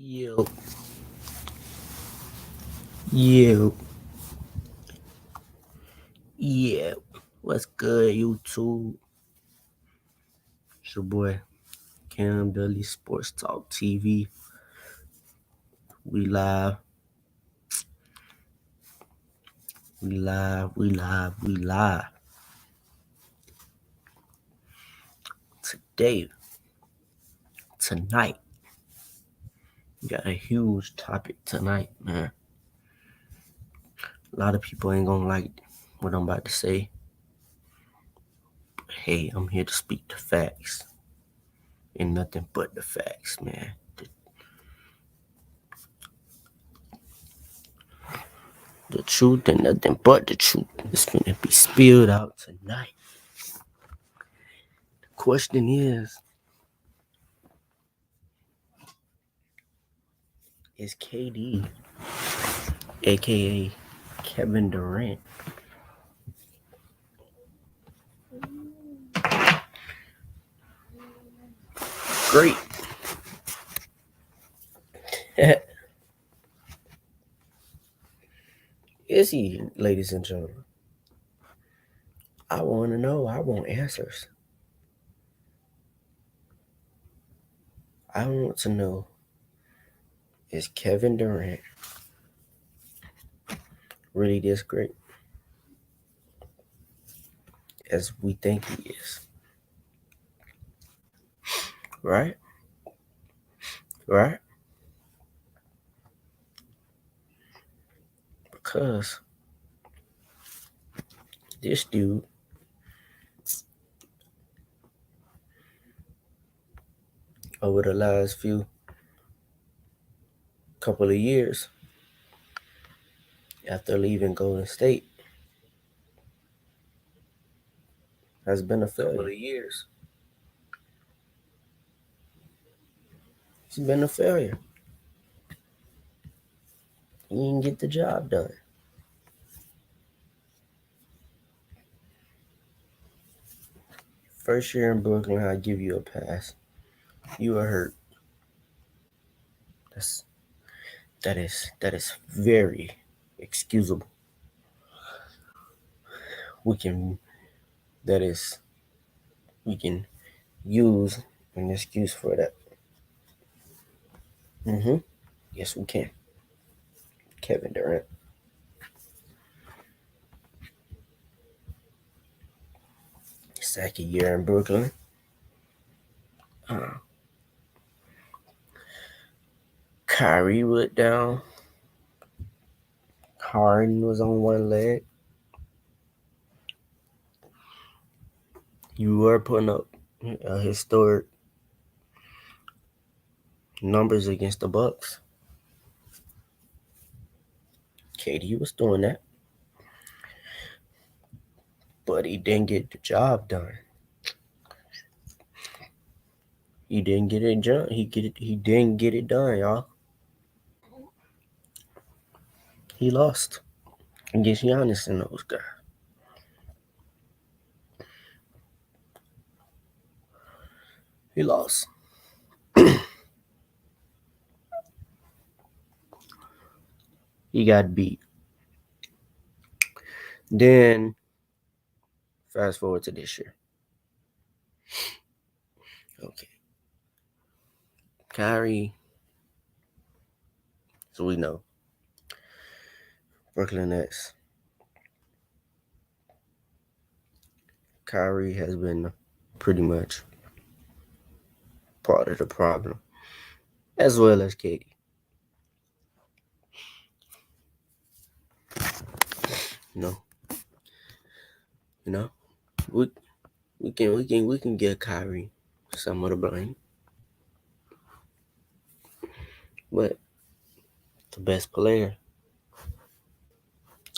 Yo, yo, yeah. What's good, YouTube? It's your boy, Cam Dudley, Sports Talk TV. We live, we live. Today, tonight, we got a huge topic tonight, man. A lot of people ain't gonna like what I'm about to say. But hey, I'm here to speak the facts. And nothing but the facts, man. The truth and nothing but the truth is gonna be spilled out tonight. The question is KD, aka Kevin Durant, great? Is he, ladies and gentlemen? I want to know. I want answers. I want to know, is Kevin Durant really this great as we think he is? Right? Right? Because this dude, over the last few couple of years, after leaving Golden State, has been a failure. He's been a failure. He didn't get the job done. First year in Brooklyn, I give you a pass. You were hurt. That is very excusable. We can that is we can use an excuse for that. Yes, we can. Kevin Durant. Second year in Brooklyn. Uh, Kyrie went down. Harden was on one leg. You were putting up historic numbers against the Bucks. KD was doing that, but he didn't get the job done. He didn't get it done. He didn't get it done, y'all. He lost against Giannis and those guys. He lost. He got beat. Then fast forward to this year. Okay. Kyrie, so we know. Brooklyn Nets. Kyrie has been pretty much part of the problem, as well as KD. You know, we we can give Kyrie some of the blame, but the best player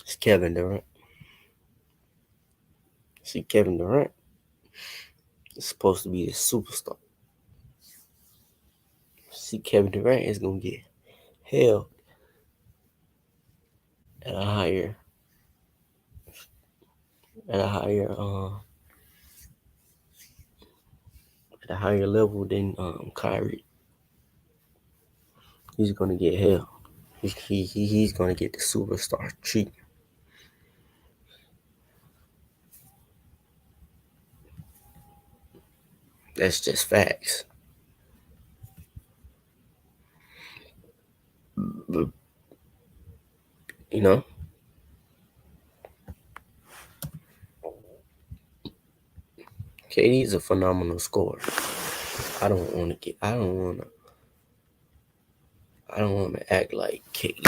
is Kevin Durant. See, Kevin Durant is supposed to be the superstar. See, Kevin Durant is gonna get held at a higher at a higher at a higher level than Kyrie. He's gonna get hell. He's gonna get the superstar treatment. That's just facts. But, you know, KD's a phenomenal scorer. I don't want to get. I don't want to. I don't want to act like KD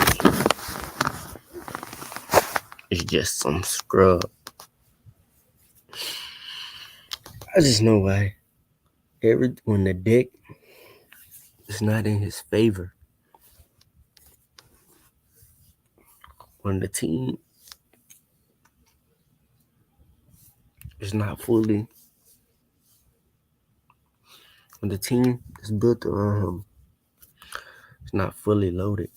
is just some scrub. I just know why. When the deck is not in his favor, when the team is not fully, when the team is built around him, it's not fully loaded.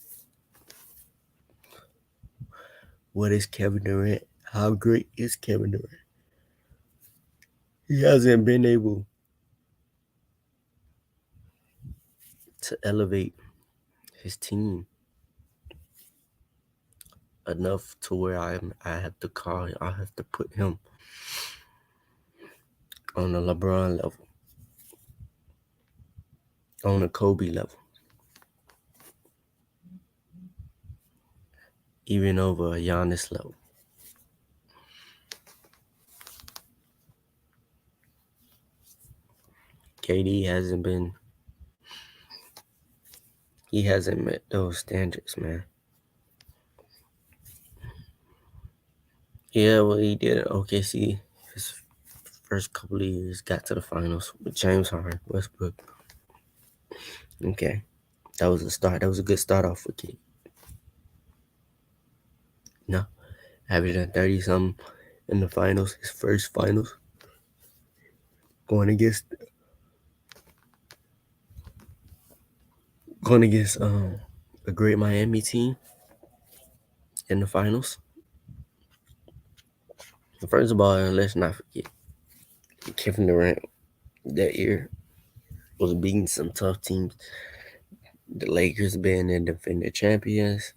What is Kevin Durant? How great is Kevin Durant? He hasn't been able to elevate his team enough to where I have to put him on a LeBron level, on a Kobe level, even over a Giannis level. KD he hasn't met those standards, man. Yeah, well, he did at OKC. His first couple of years got to the finals with James Harden, Westbrook. Okay, that was a start. That was a good start off for KD. No, averaging 30 something in the finals, his first finals, going against a great Miami team in the finals. First of all, let's not forget Kevin Durant that year was beating some tough teams. The Lakers being the defending champions.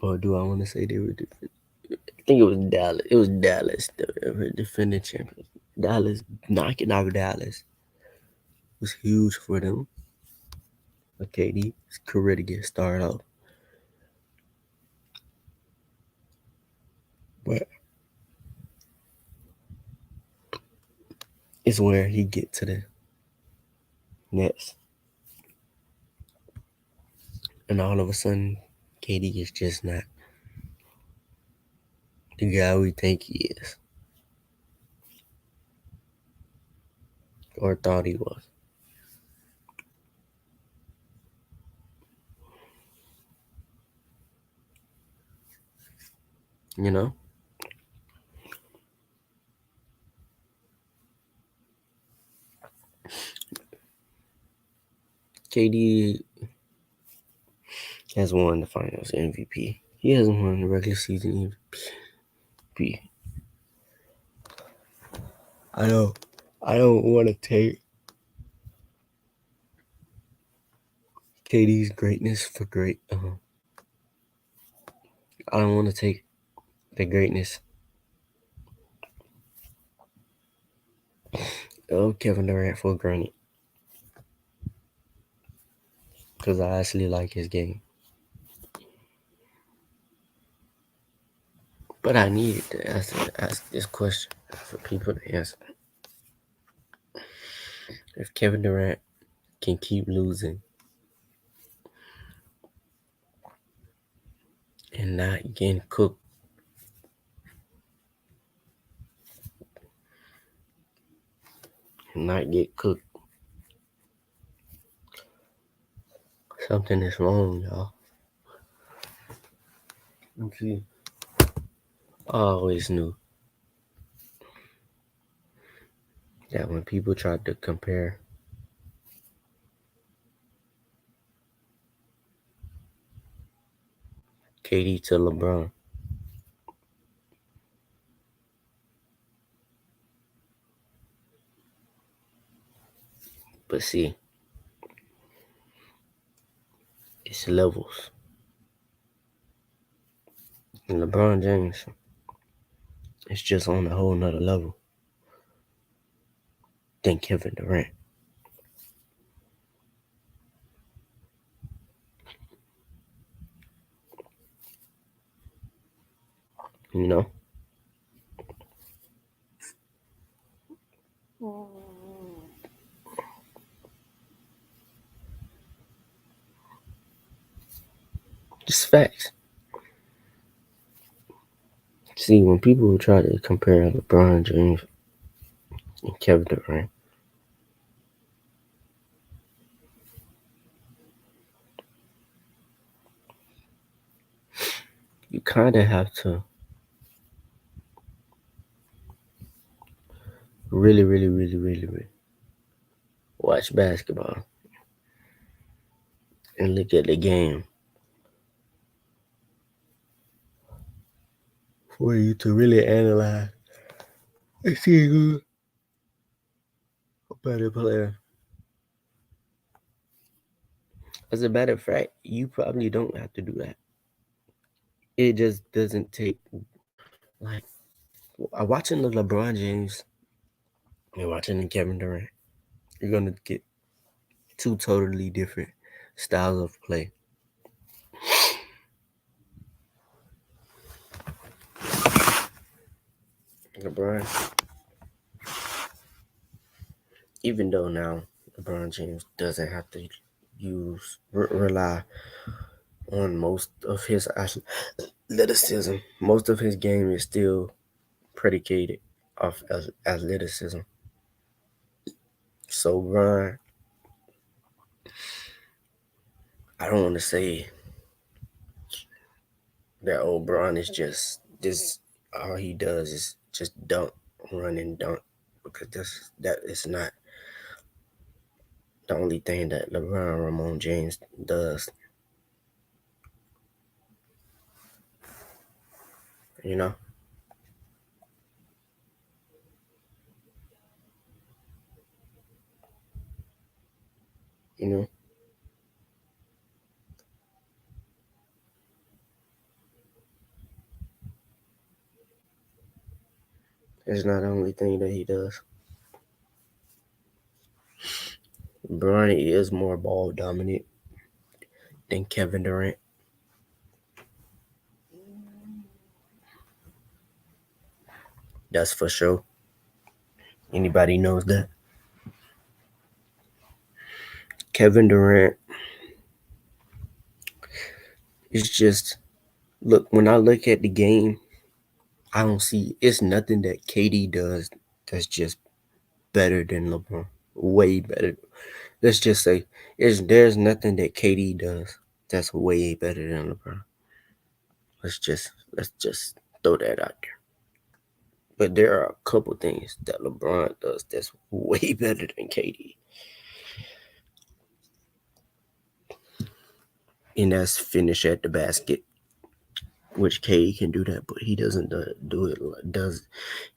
Or do I want to say they were different? I think it was Dallas. It was Dallas that were defending champions. Dallas knocking out Dallas was huge for them. KD's career to get started off. But it's where he get to the Nets. And all of a sudden, KD is just not the guy we think he is. Or thought he was. You know? KD has won the finals MVP. He hasn't won the regular season MVP. I don't want to take KD's greatness for great. I don't want to take the greatness of Kevin Durant for granted. Because I actually like his game. But I needed to ask this question for people to answer. If Kevin Durant can keep losing and not getting cooked, something is wrong, y'all. See, I always knew that when people tried to compare KD to LeBron, But see, it's levels. And LeBron James is just on a whole nother level than Kevin Durant. You know? Just facts. See, when people try to compare LeBron James and Kevin Durant, you kind of have to really watch basketball and look at the game for you to really analyze and see who's a better player. As a matter of fact, you probably don't have to do that. It just doesn't take, like, watching the LeBron James and watching the Kevin Durant. You're gonna get two totally different styles of play. LeBron, even though now LeBron James doesn't have to rely on most of his athleticism, most of his game is still predicated off athleticism. So, Ron, I don't want to say that old Bron is just this. All he does is just dunk, run and dunk, because that is not the only thing that LeBron Ramon James does. You know, you know, it's not the only thing that he does. Bron is more ball dominant than Kevin Durant. That's for sure. Anybody knows that. Kevin Durant is just look. When I look at the game, I don't see it's nothing that KD does that's just better than LeBron. Way better. Let's just say there's nothing that KD does that's way better than LeBron. Let's just throw that out there. But there are a couple things that LeBron does that's way better than KD. And that's finish at the basket, which KD can do that, but he doesn't do it.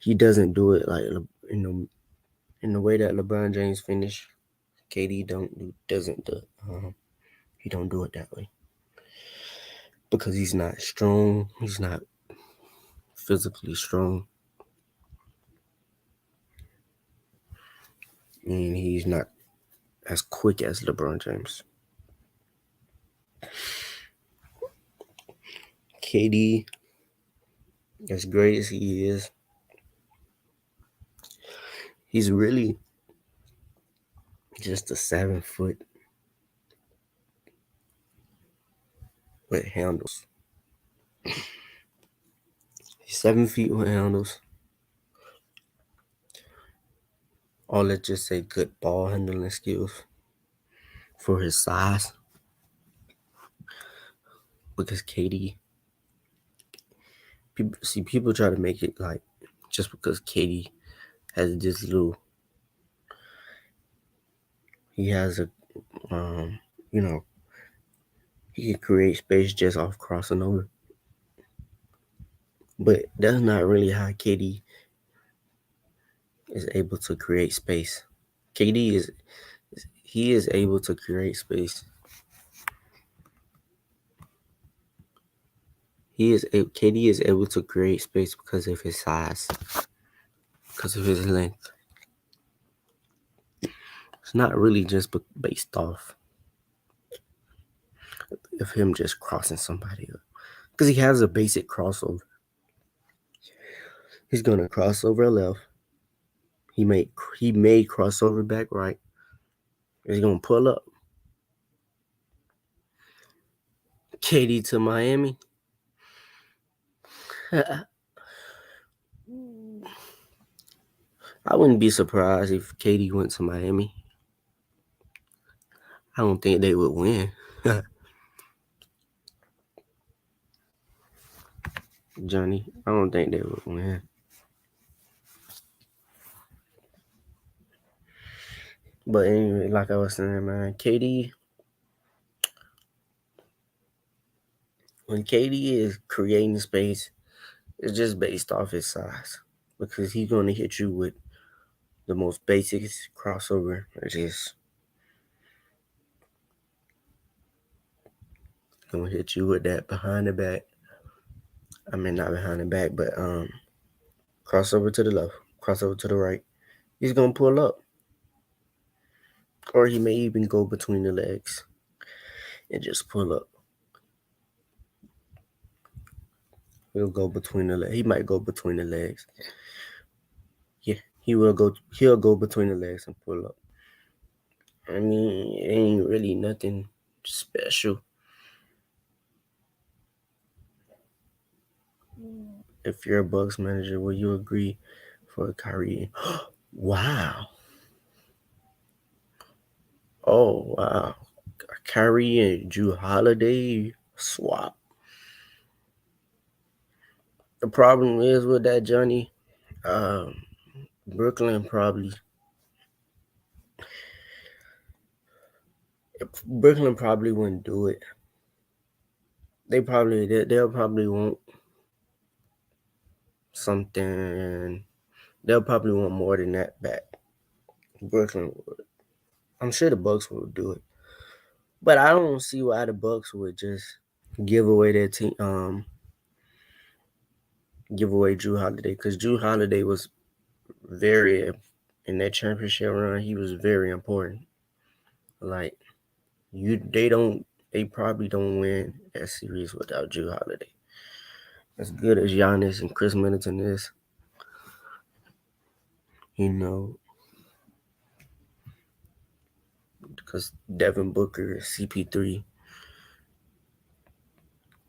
He doesn't do it like in the way that LeBron James finish. KD doesn't do. He don't do it that way because he's not strong. He's not physically strong, and he's not as quick as LeBron James. KD, as great as he is, he's really just a 7 foot with handles. He's 7 feet with handles. Or let's just say good ball handling skills for his size. Because KD, people try to make it like just because KD has this little, he has a, you know, he can create space just off crossing over. But that's not really how KD is able to create space. KD is he is able to create space. KD is able to create space because of his size, because of his length. It's not really just based off of him just crossing somebody up, because he has a basic crossover. He's gonna cross over left. He may cross over back right. He's gonna pull up. KD to Miami. I wouldn't be surprised if KD went to Miami. I don't think they would win. Johnny, I don't think they would win. But anyway, like I was saying, man, when KD is creating space, it's just based off his size. Because he's going to hit you with the most basic crossover, which is going to hit you with that behind the back. I mean, not behind the back, but crossover to the left, crossover to the right. He's going to pull up. Or he may even go between the legs and just pull up. He'll go between the legs. He might go between the legs. Yeah, he'll go between the legs and pull up. I mean, it ain't really nothing special. If you're a Bucks manager, will you agree for Kyrie? Wow. Oh, wow. Kyrie and Drew Holiday swap. The problem is with that, Johnny, Brooklyn probably wouldn't do it. They'll probably want something. They'll probably want more than that back. Brooklyn would. I'm sure the Bucks would do it, but I don't see why the Bucks would just give away their team. Give away Drew Holiday, because Drew Holiday was very in that championship run. He was very important. Like they probably don't win that series without Drew Holiday. As good as Giannis and Chris Middleton is, because Devin Booker, CP3,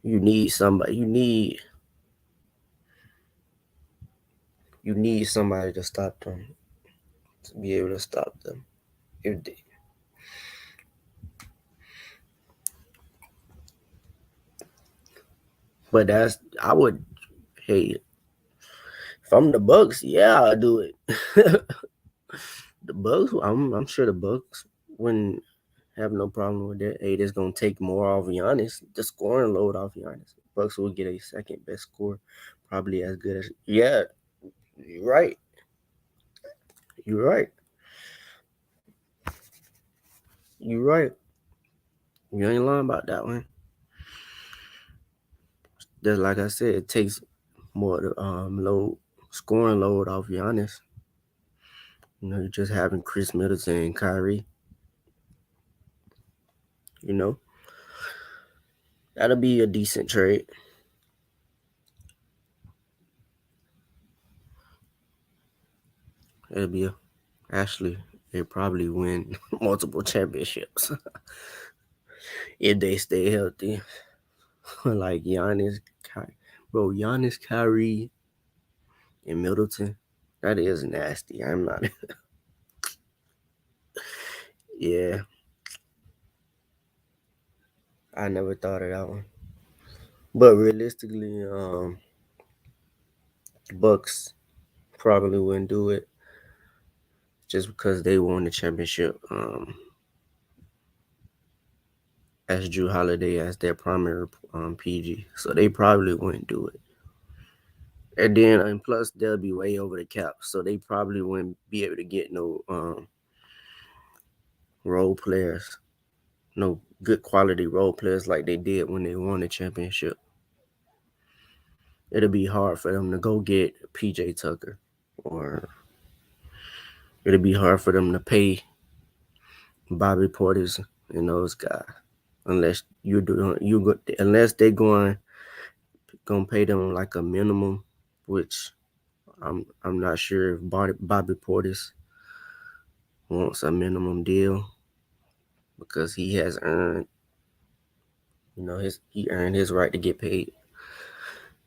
you need somebody. You need somebody to stop them, to be able to stop them. If they, but I would. Hey, if I'm the Bucks, yeah, I'll do it. The Bucks, I'm sure the Bucks wouldn't have no problem with that. Hey, that's gonna take more off Giannis, the scoring load off Giannis. Bucks will get a second best score, probably as good as. Yeah, you're right. You're right. You're right. You ain't lying about that one. Just like I said, it takes more load scoring load off Giannis. You're just having Chris Middleton and Kyrie. That'll be a decent trade. It'll be actually they probably win multiple championships if they stay healthy. Like Giannis, Giannis, Kyrie, and Middleton. That is nasty. I'm not. Yeah, I never thought of that one. But realistically, the Bucks probably wouldn't do it just because they won the championship. As Drew Holiday as their primary PG, so they probably wouldn't do it. And plus they'll be way over the cap, so they probably wouldn't be able to get no role players, no good quality role players like they did when they won the championship. It'll be hard for them to go get PJ Tucker, or it'll be hard for them to pay Bobby Portis and those guys, unless unless they gonna pay them like a minimum, which I'm not sure if Bobby Portis wants a minimum deal because he has earned, he earned his right to get paid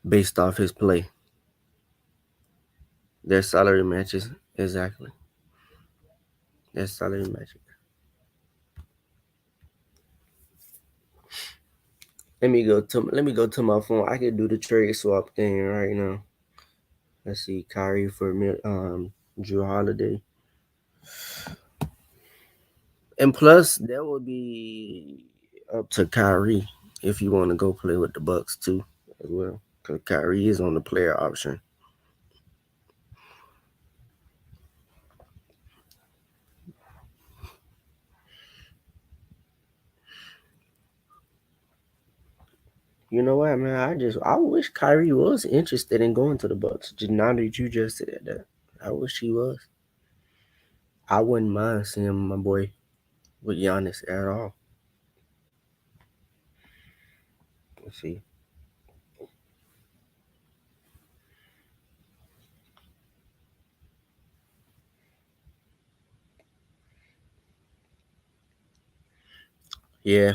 based off his play. Their salary matches exactly. Their salary matches. Let me go to my phone. I can do the trade swap thing right now. Let's see, Kyrie for Drew Holiday. And plus, that would be up to Kyrie if you want to go play with the Bucks too, as well. Because Kyrie is on the player option. You know what, man? I wish Kyrie was interested in going to the Bucks. Just now that you just said that, I wish he was. I wouldn't mind seeing my boy with Giannis at all. Let's see. Yeah,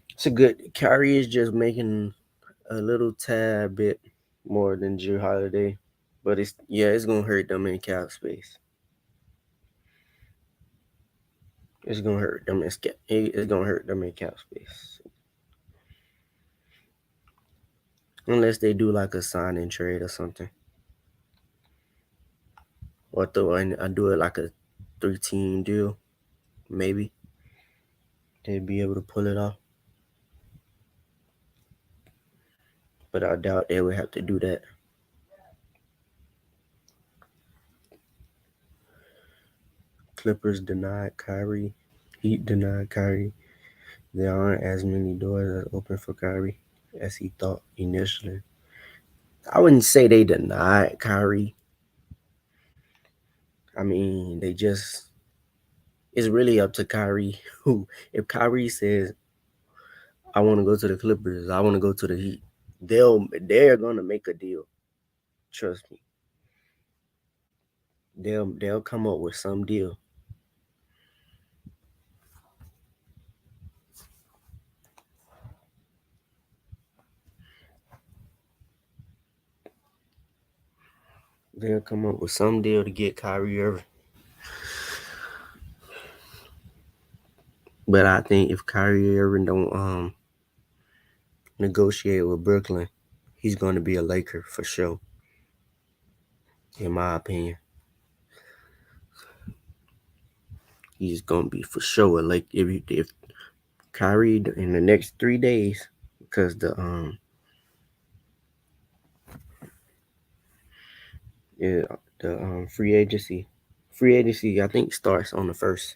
it's a good. Kyrie is just making a little tad bit more than Drew Holiday, but it's gonna hurt them in cap space. It's gonna hurt them in It's gonna hurt them in cap space unless they do like a sign and trade or something, or I do it like a 3-team deal. Maybe they'd be able to pull it off, but I doubt they would have to do that. Clippers denied Kyrie. Heat denied Kyrie. There aren't as many doors that open for Kyrie as he thought initially. I wouldn't say they denied Kyrie. I mean, it's really up to Kyrie. Who, if Kyrie says, I want to go to the Clippers, I want to go to the Heat, they're gonna make a deal. Trust me. They'll come up with some deal. They'll come up with some deal to get Kyrie Irving. But I think if Kyrie Irving don't negotiate with Brooklyn, he's going to be a Laker for sure. In my opinion, he's going to be for sure a Laker if Kyrie in the next 3 days, because yeah, the free agency I think starts on the 1st,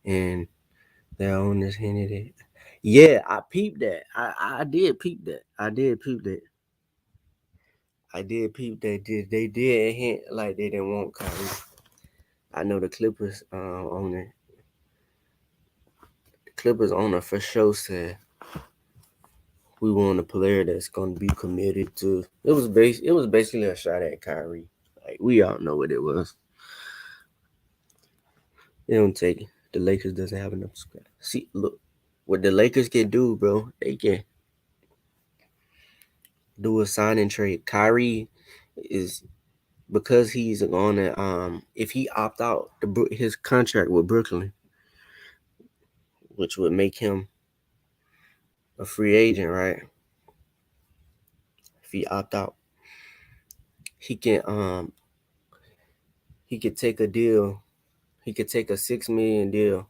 and their owners hinted it. Yeah, I peeped that. I did peep that. I did peep that. I did peep that. They did hint like they didn't want Kyrie. I know the Clippers owner for sure said we want a player that's going to be committed to. It was basically a shot at Kyrie. Like, we all know what it was. They don't take it. The Lakers doesn't have enough squad. See, look what the Lakers can do, bro. They can do a sign and trade. Kyrie is, because he's on a if he opt out his contract with Brooklyn, which would make him a free agent, right? If he opt out, he can he could take a deal. He could take a $6 million deal,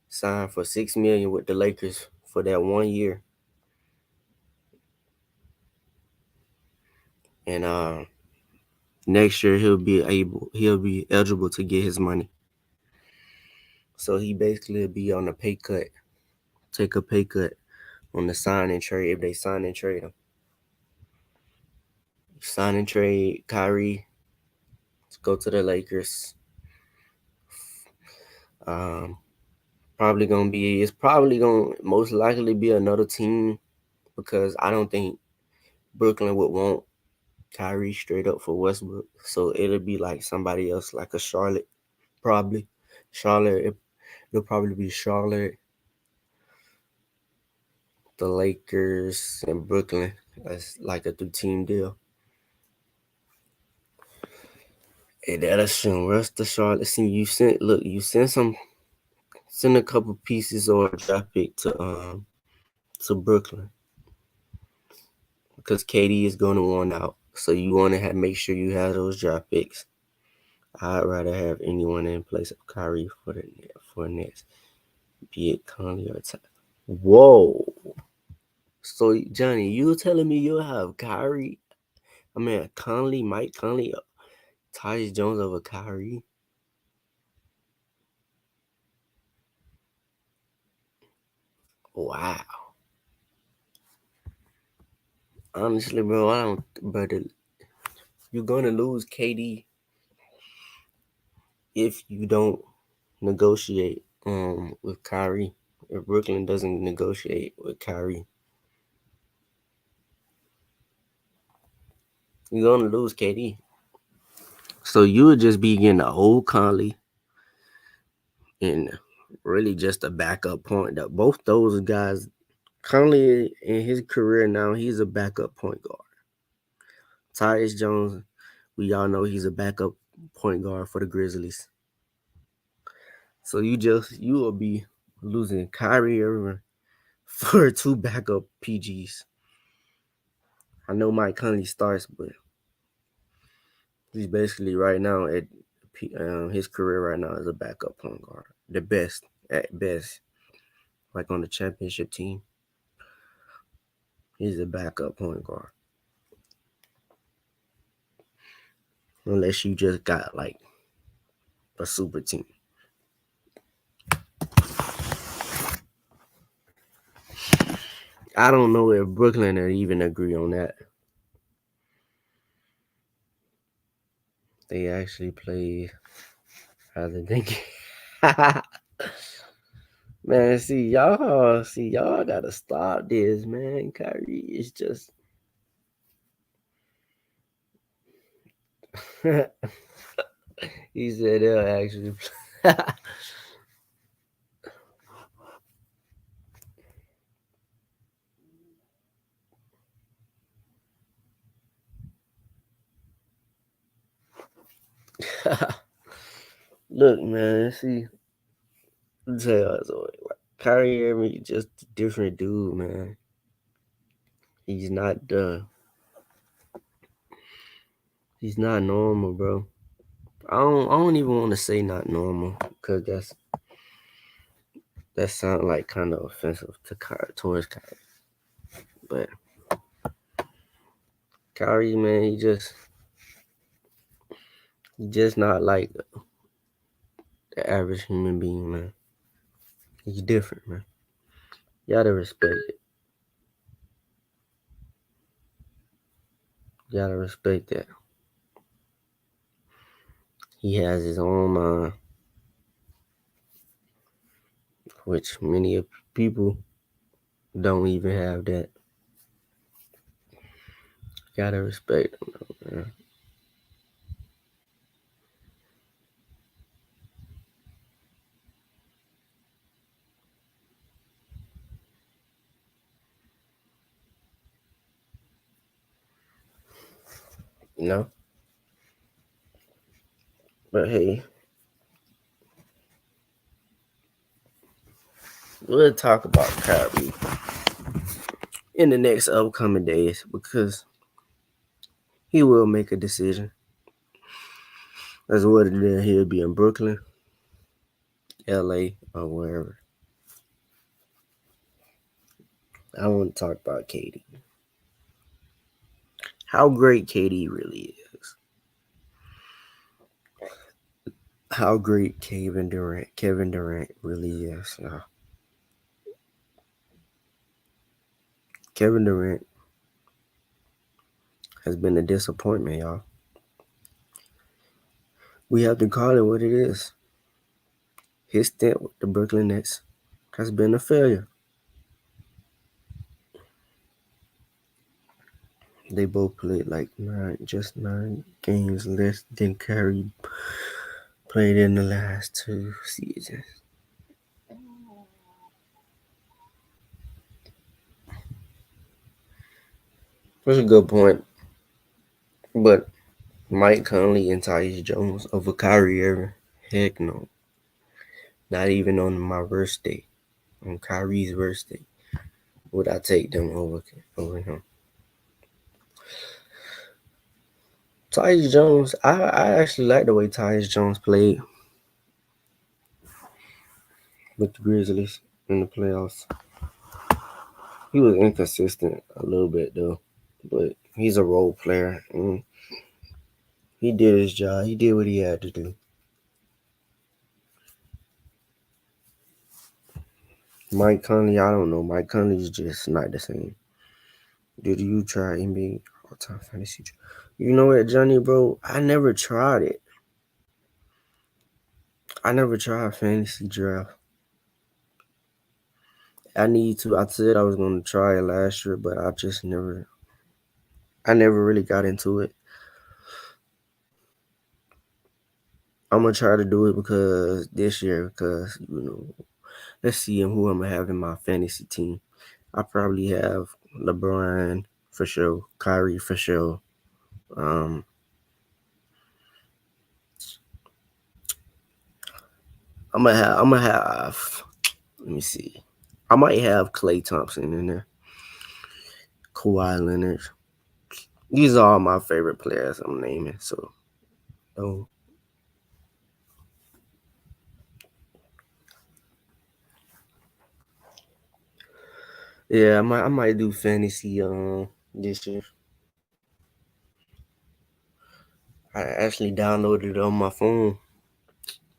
sign for $6 million with the Lakers for that 1 year, and Next year he'll be eligible to get his money. So he basically will be on a pay cut, take a pay cut on the sign and trade if they sign and trade him. Sign and trade Kyrie to go to the Lakers. It's probably gonna most likely be another team because I don't think Brooklyn would want Kyrie straight up for Westbrook. So it'll be like somebody else, like a Charlotte, probably. It'll probably be Charlotte, the Lakers, and Brooklyn. That's like a 3-team deal. And that'll show rest the Charlotte. See, you send a couple pieces or a draft pick to Brooklyn because KD is going to want out. So you want to make sure you have those draft picks. I'd rather have anyone in place of Kyrie for next, be it Conley or Ty. Whoa! So Johnny, you telling me you'll have Kyrie? I mean Conley, Mike Conley, Tyus Jones over Kyrie? Wow. Honestly, bro, I don't. But you're gonna lose KD if you don't negotiate with Kyrie. If Brooklyn doesn't negotiate with Kyrie, you're gonna lose KD. So you would just be getting an old Conley and really just a backup point. That both those guys, Conley in his career now, he's a backup point guard. Tyus Jones, we all know he's a backup point guard for the Grizzlies. So you will be losing Kyrie Irving for 2 backup PGs. I know Mike Conley starts, but he's basically right now his career right now is a backup point guard, the best at best. Like on the championship team, he's a backup point guard. Unless you just got like a super team. I don't know if Brooklyn would even agree on that. They actually play how they think. Man, y'all gotta stop this, man. Kyrie is just he said they'll actually play. Look, man, tell you so, Kyrie Irving is just a different dude, man. He's not he's not normal, bro. I don't even want to say not normal because that sounds like kind of offensive towards Kyrie. But Kyrie, man, he just not like the average human being, man. He's different, man. You gotta respect it. You gotta respect that. He has his own mind, which many people don't even have that. You gotta respect him, though, man. You know? But hey, we'll talk about Kyrie in the next upcoming days because he will make a decision as to whether he'll be in Brooklyn, LA, or wherever. I want to talk about KD. How great KD really is. how great Kevin Durant really is. Kevin Durant has been a disappointment, y'all. We have to call it what it is. His stint with the Brooklyn Nets has been a failure. They both played like just 9 games less than Curry played in the last 2 seasons. That's a good point. But Mike Conley and Tyus Jones over Kyrie Irving? Heck no. Not even on my worst day. On Kyrie's worst day. Would I take them over him? Tyus Jones, I actually like the way Tyus Jones played with the Grizzlies in the playoffs. He was inconsistent a little bit though, but he's a role player and he did his job. He did what he had to do. Mike Conley, I don't know. Mike Conley's just not the same. Did you try NBA all-time fantasy? You know what, Johnny, bro? I never tried it. I never tried fantasy draft. I need to. I said I was gonna try it last year, but I just never. I never really got into it. I'm gonna try to do it because this year, because let's see who I'm gonna have in my fantasy team. I probably have LeBron for sure, Kyrie for sure. Um, I'm gonna have. Let me see. I might have Klay Thompson in there, Kawhi Leonard. These are all my favorite players I'm naming. So, oh yeah, I might do fantasy this year. I actually downloaded it on my phone.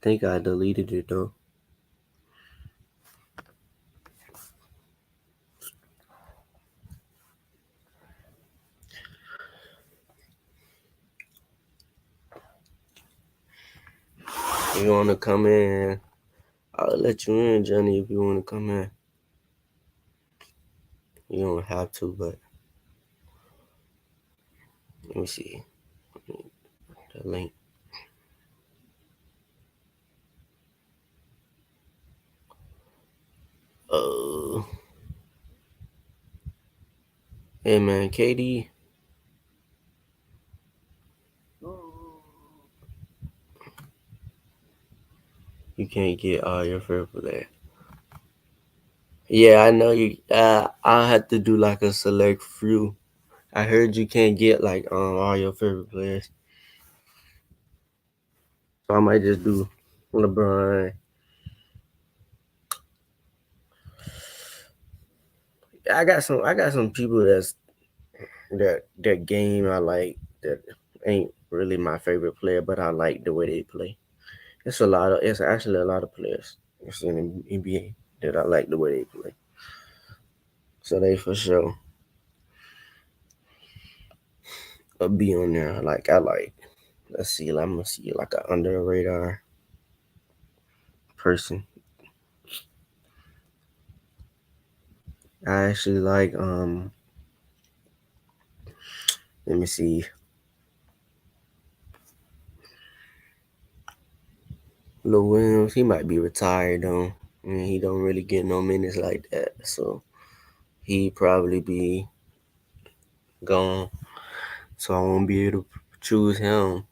Think I deleted it though. You wanna come in? I'll let you in, Johnny, if you wanna come in. You don't have to, but let me see the link. Uh, hey man, KD, you can't get all your favorite players. Yeah, I know you. I'll have to do like a select few. I heard you can't get like all your favorite players, so I might just do LeBron. I got some people that game I like that ain't really my favorite player, but I like the way they play. It's actually a lot of players it's in the NBA that I like the way they play. So they for sure will be on there. Like I like. Let's see. I'm gonna see like an under the radar person. I actually like Let me see. Lil Williams. He might be retired though. I mean, he don't really get no minutes like that. So he probably be gone. So I won't be able to choose him.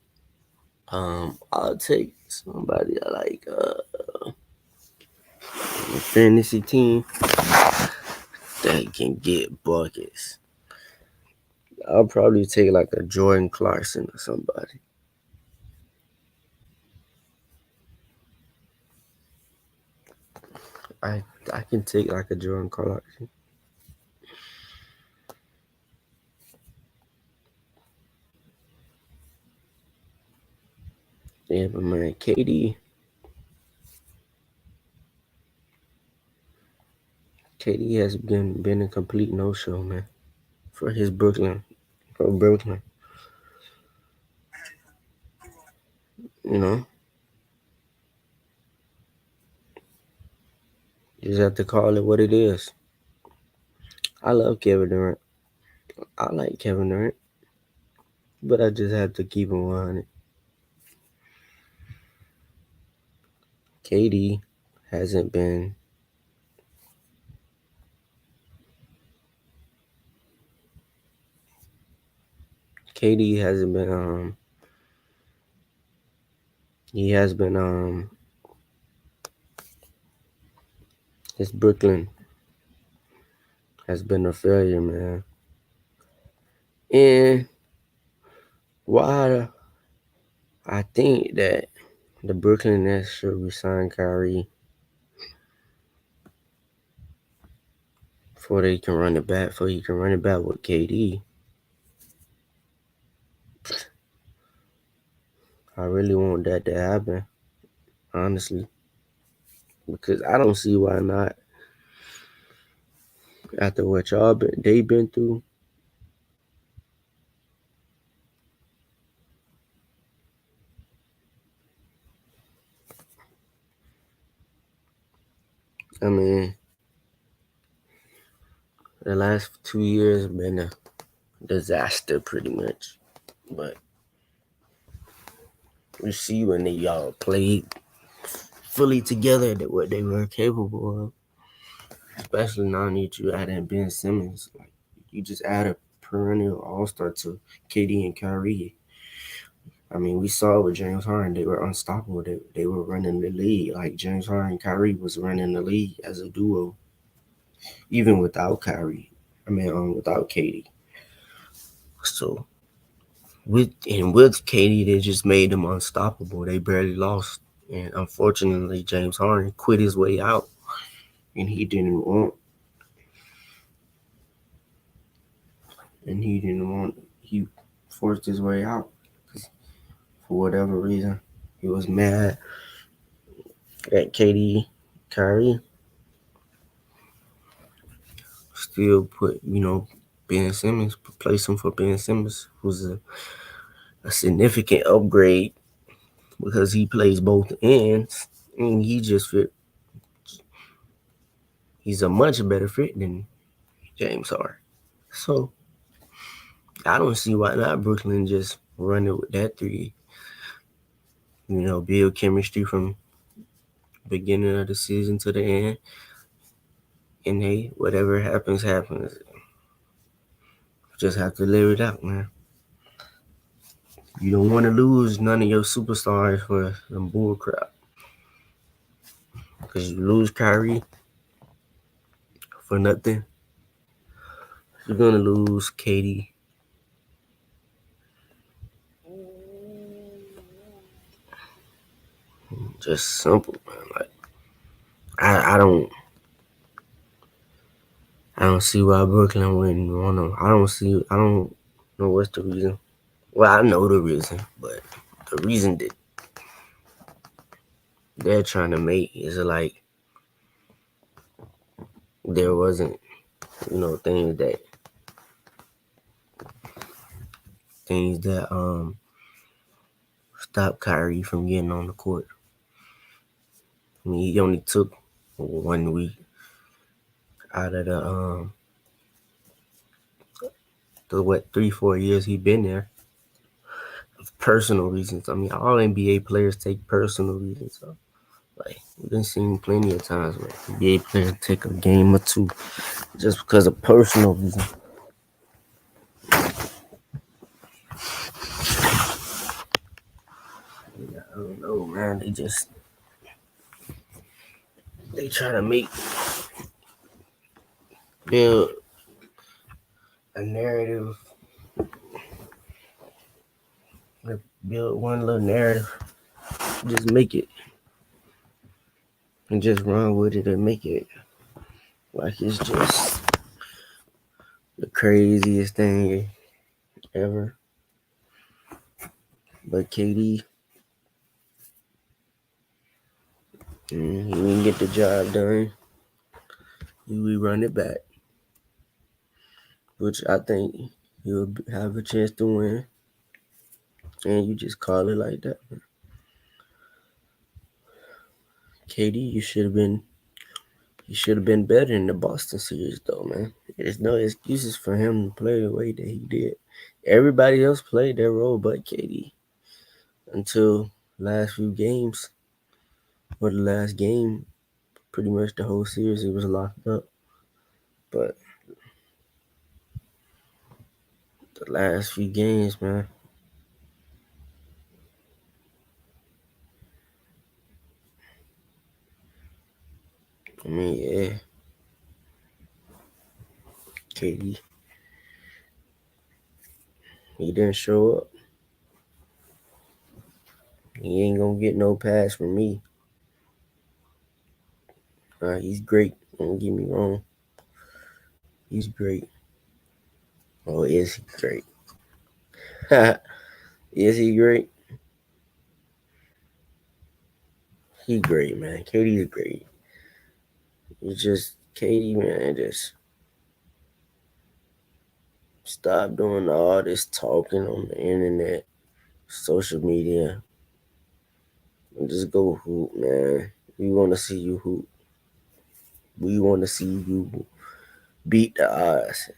I'll take somebody I like a fantasy team that can get buckets. I'll probably take like a Jordan Clarkson or somebody. I I can take like a Jordan Clarkson. Yeah, but man, KD has been a complete no show, man, for his Brooklyn, for Brooklyn. You know, you just have to call it what it is. I love Kevin Durant. I like Kevin Durant, but I just have to keep him 100. KD hasn't been. KD hasn't been. He has been. His Brooklyn has been a failure, man. And why I think that the Brooklyn Nets should resign Kyrie before they can run it back. Before he can run it back with KD. I really want that to happen, honestly, because I don't see why not. After what they been through, I mean, the last 2 years have been a disaster, pretty much. But we see when they y'all played fully together that what they were capable of. Especially now that you add in Ben Simmons, like you just add a perennial All Star to KD and Kyrie. I mean, we saw with James Harden, they were unstoppable. They were running the league. Like James Harden and Kyrie was running the league as a duo, even without Kyrie. I mean, without KD. So with KD, they just made them unstoppable. They barely lost, and unfortunately, James Harden quit his way out, and he didn't want. He forced his way out for whatever reason. He was mad at KD, Kyrie. Still put Ben Simmons, replace him for Ben Simmons, who's a significant upgrade because he plays both ends, and he's a much better fit than James Harden. So I don't see why not Brooklyn just run it with that three. Build chemistry from beginning of the season to the end, and hey, whatever happens, happens. Just have to live it out, man. You don't want to lose none of your superstars for some bull crap. Because you lose Kyrie for nothing. You're going to lose KD. Just simple, man. Like, I don't see why Brooklyn wouldn't want them. I don't know what's the reason. Well, I know the reason, but the reason that they're trying to make is like there wasn't, things that stopped Kyrie from getting on the court. I mean, he only took 1 week out of the 3-4 years he been there. Personal reasons. I mean, all NBA players take personal reasons. So, like, we've been seeing plenty of times where NBA players take a game or two just because of personal reasons. Yeah, I don't know, man. They try to build a narrative, build one little narrative, just make it and just run with it and make it like it's just the craziest thing ever. But KD, He didn't get the job done. We run it back, which I think he'll have a chance to win. And you just call it like that. KD, you should have been better in the Boston series though, man. There's no excuses for him to play the way that he did. Everybody else played their role but KD until last few games or the last game. Pretty much the whole series it was locked up. But the last few games, man. I mean, yeah, KD, he didn't show up. He ain't gonna get no pass from me. He's great. Don't get me wrong. He's great. Oh, is he great? Is he great? He great, man. KD's great. It's just KD, man. Just stop doing all this talking on the internet, social media, and just go hoop, man. We want to see you hoop. We want to see you beat the odds.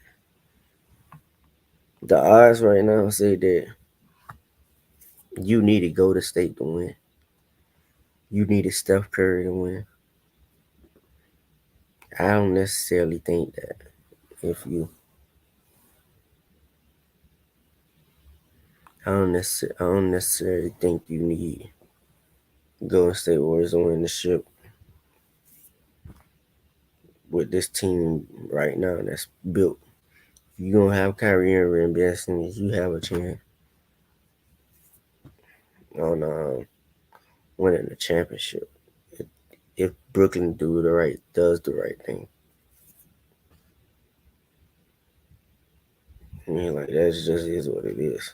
The odds right now say that you need to go to state to win. You needed Steph Curry to win. I don't necessarily think that if you, I don't necessarily think you need Golden State Warriors to win the ship with this team right now that's built. If you don't have Kyrie Irving investing, you have a chance on winning the championship. If Brooklyn does the right thing. I mean, like that just is what it is.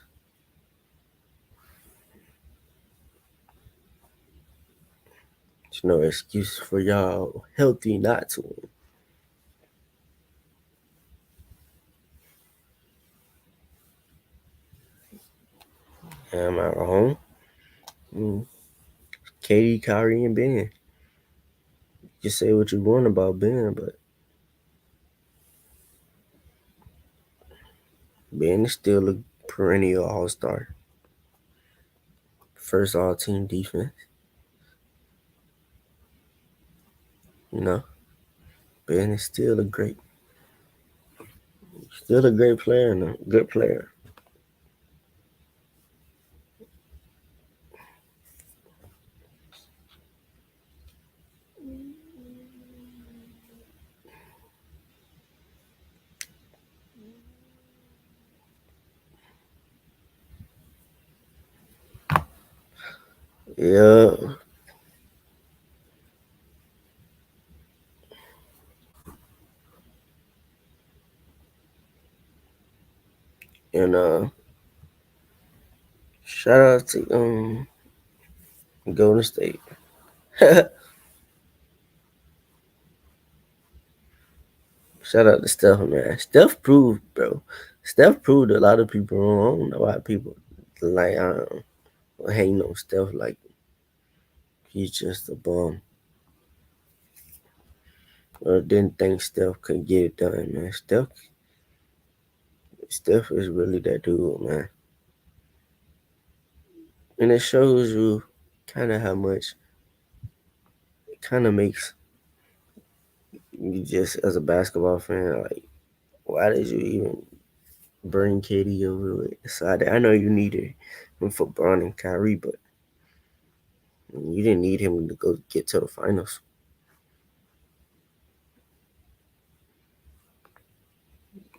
There's no excuse for y'all healthy not to win. Am I wrong? Mm. Katie, Kyrie, and Ben. You say what you want about Ben, but Ben is still a perennial all-star. First all-team defense. You know, Ben is still a great player and a good player. Yeah, and shout out to Golden State. Shout out to Steph, man. Steph proved, bro. Steph proved a lot of people wrong. I don't know why people like hating on Steph like he's just a bum. Or didn't think Steph could get it done, man. Steph is really that dude, man. And it shows you kind of how much it kind of makes you just as a basketball fan, like, why did you even bring KD over to the side? I know you needed him for Braun and Kyrie, but you didn't need him to go get to the finals.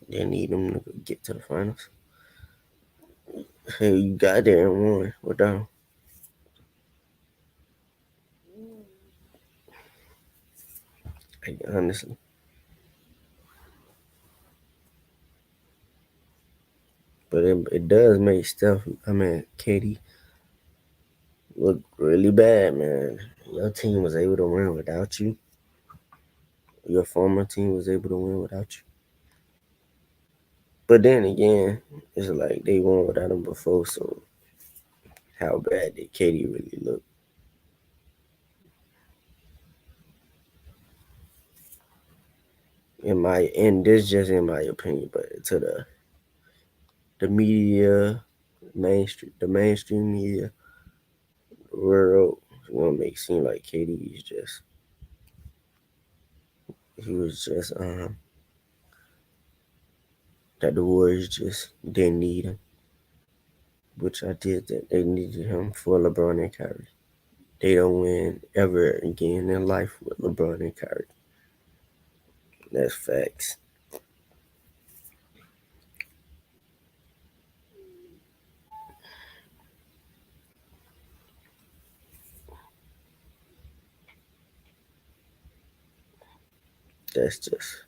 You didn't need him to get to the finals. Hey, you got there and won without him. Like, honestly. But it does make KD look really bad, man. Your team was able to win without you. Your former team was able to win without you. But then again, it's like they won without him before, so how bad did Katie really look? And this just in my opinion, but to the media, mainstream media world, want to make it seem like Katie is just he was just that the Warriors just didn't need him, which I did that they needed him for LeBron and Kyrie. They don't win ever again in life with LeBron and Kyrie. That's facts. That's just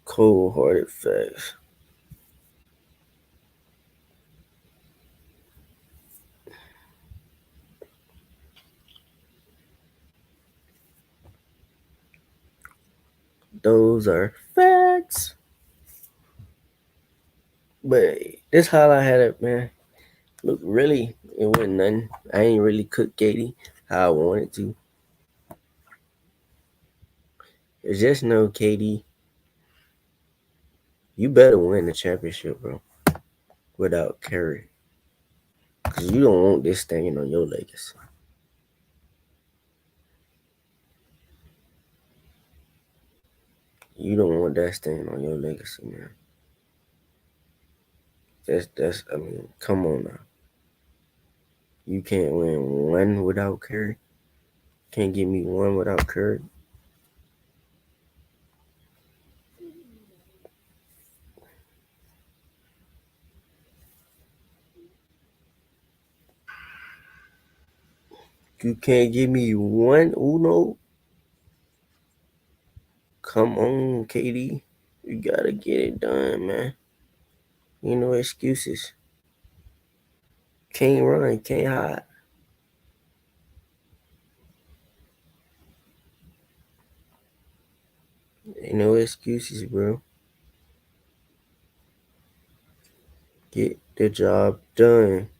cold hearted facts. Those are facts. But this how I had it, man. Look, really, it wasn't nothing. I ain't really cooked Katie how I wanted to. It's just no Katie. You better win the championship, bro, without Curry. Because you don't want this stain on your legacy. You don't want that stain on your legacy, man. I mean, come on now. You can't win one without Curry. Can't give me one without Curry. You can't give me one Uno. Come on, KD. You gotta get it done, man. Ain't no excuses. Can't run, can't hide. Ain't no excuses, bro. Get the job done.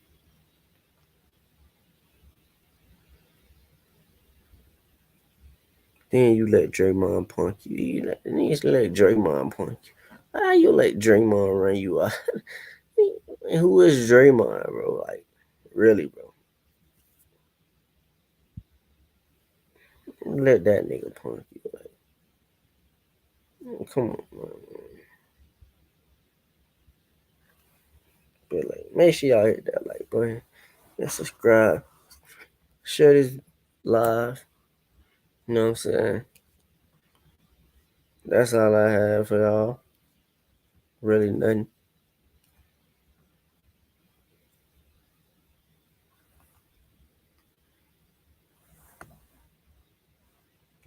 Then you let Draymond punk you. You just let Draymond punk you. How you let Draymond run you out? Who is Draymond, bro? Like, really, bro? Let that nigga punk you. Like, come on, man. But like, make sure y'all hit that like button and subscribe. Share this live. You know what I'm saying? That's all I have for y'all. Really nothing.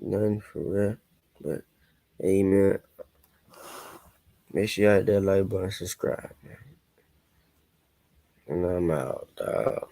Nothing for real. But hey man, make sure y'all hit that like button, subscribe, man. And I'm out, dog.